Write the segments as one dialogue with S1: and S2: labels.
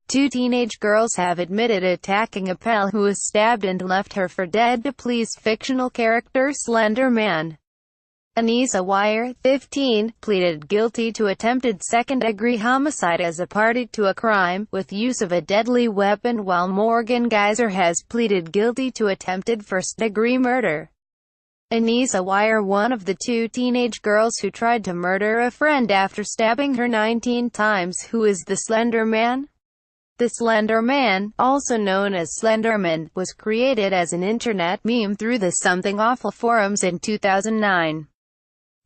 S1: Two teenage girls have admitted attacking a pal who was stabbed and left her for dead to please fictional character Slender Man. Anissa, Weier, 15, pleaded guilty to attempted second-degree homicide as a party to a crime with use of a deadly weapon, while Morgan Geyser has pleaded guilty to attempted first-degree murder. Anissa Weier, one of the two teenage girls who tried to murder a friend after stabbing her 19 times. Who is the Slender Man? The Slender Man, also known as Slenderman, was created as an internet meme through the Something Awful forums in 2009.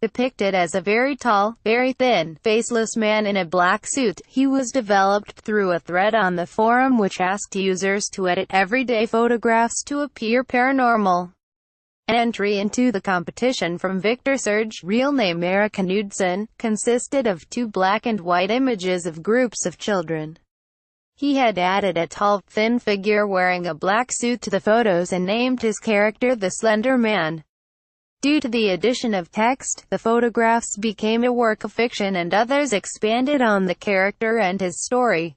S1: Depicted as a very tall, very thin, faceless man in a black suit, he was developed through a thread on the forum which asked users to edit everyday photographs to appear paranormal. An entry into the competition from Victor Serge, real name Eric Knudsen, consisted of two black and white images of groups of children. He had added a tall, thin figure wearing a black suit to the photos and named his character the Slender Man. Due to the addition of text, the photographs became a work of fiction and others expanded on the character and his story.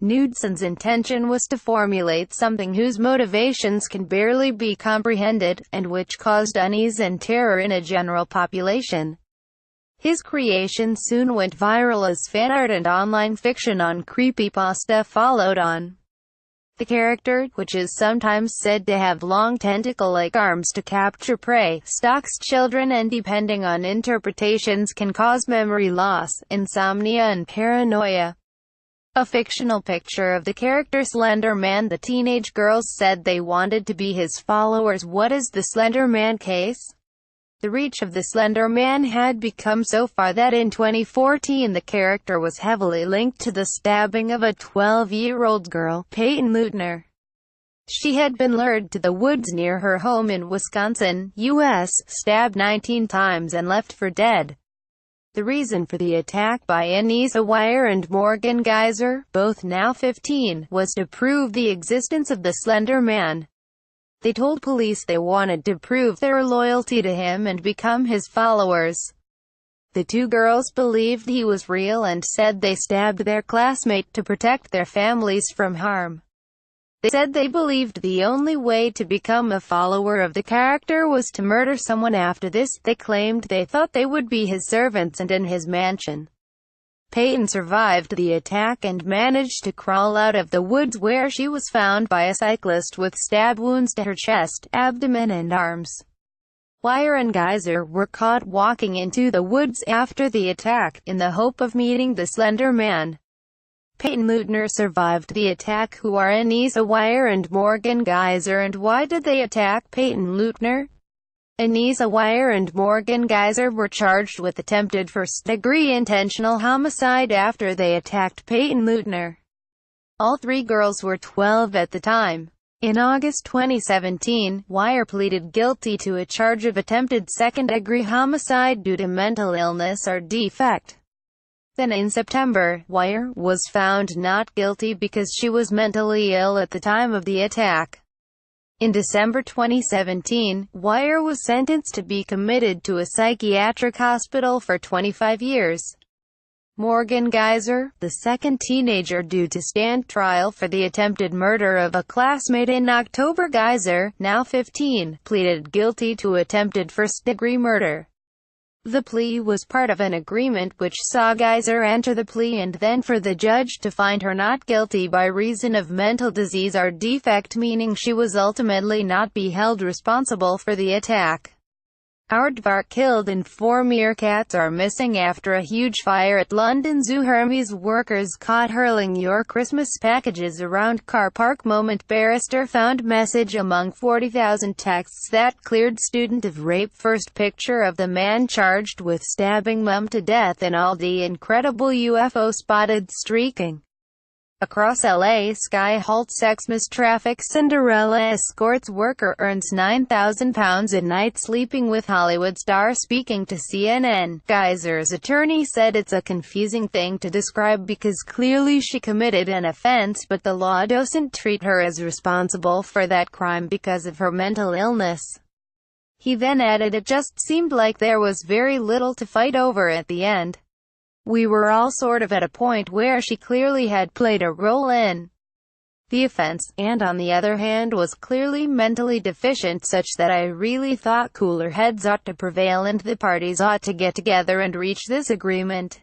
S1: Knudsen's intention was to formulate something whose motivations can barely be comprehended, and which caused unease and terror in a general population. His creation soon went viral as fan art, and online fiction on creepypasta followed on. The character, which is sometimes said to have long tentacle-like arms to capture prey, stalks children and, depending on interpretations, can cause memory loss, insomnia and paranoia. A fictional picture of the character Slender Man. The teenage girls said they wanted to be his followers. What is the Slender Man case? The reach of the Slender Man had become so far that in 2014 the character was heavily linked to the stabbing of a 12-year-old girl, Peyton Leutner. She had been lured to the woods near her home in Wisconsin, U.S., stabbed 19 times and left for dead. The reason for the attack by Anissa Weier and Morgan Geyser, both now 15, was to prove the existence of the Slender Man. They told police they wanted to prove their loyalty to him and become his followers. The two girls believed he was real and said they stabbed their classmate to protect their families from harm. They said they believed the only way to become a follower of the character was to murder someone. After this, they claimed they thought they would be his servants and in his mansion. Peyton survived the attack and managed to crawl out of the woods, where she was found by a cyclist with stab wounds to her chest, abdomen and arms. Weier and Geyser were caught walking into the woods after the attack, in the hope of meeting the Slender Man. Peyton Leutner survived the attack. Who are Anissa Weier and Morgan Geyser, and why did they attack Peyton Leutner? Anissa Weier and Morgan Geyser were charged with attempted first-degree intentional homicide after they attacked Peyton Leutner. All three girls were 12 at the time. In August 2017, Weier pleaded guilty to a charge of attempted second-degree homicide due to mental illness or defect. Then in September, Weier was found not guilty because she was mentally ill at the time of the attack. In December 2017, Weier was sentenced to be committed to a psychiatric hospital for 25 years. Morgan Geyser, the second teenager due to stand trial for the attempted murder of a classmate in October. Geyser, now 15, pleaded guilty to attempted first-degree murder. The plea was part of an agreement which saw Geyser enter the plea and then for the judge to find her not guilty by reason of mental disease or defect, meaning she was ultimately not be held responsible for the attack. Aardvark killed and 4 meerkats are missing after a huge fire at London Zoo. Hermes workers caught hurling your Christmas packages around car park. Moment. Barrister found message among 40,000 texts that cleared student of rape. First picture of the man charged with stabbing mum to death in Aldi. Incredible UFO spotted streaking across LA sky. Halts Xmas traffic. Cinderella escorts worker earns £9,000 a night sleeping with Hollywood star. Speaking to CNN, Geyser's attorney said it's a confusing thing to describe because clearly she committed an offense, but the law doesn't treat her as responsible for that crime because of her mental illness. He then added, "It just seemed like there was very little to fight over at the end. We were all sort of at a point where she clearly had played a role in the offense, and on the other hand was clearly mentally deficient, such that I really thought cooler heads ought to prevail and the parties ought to get together and reach this agreement."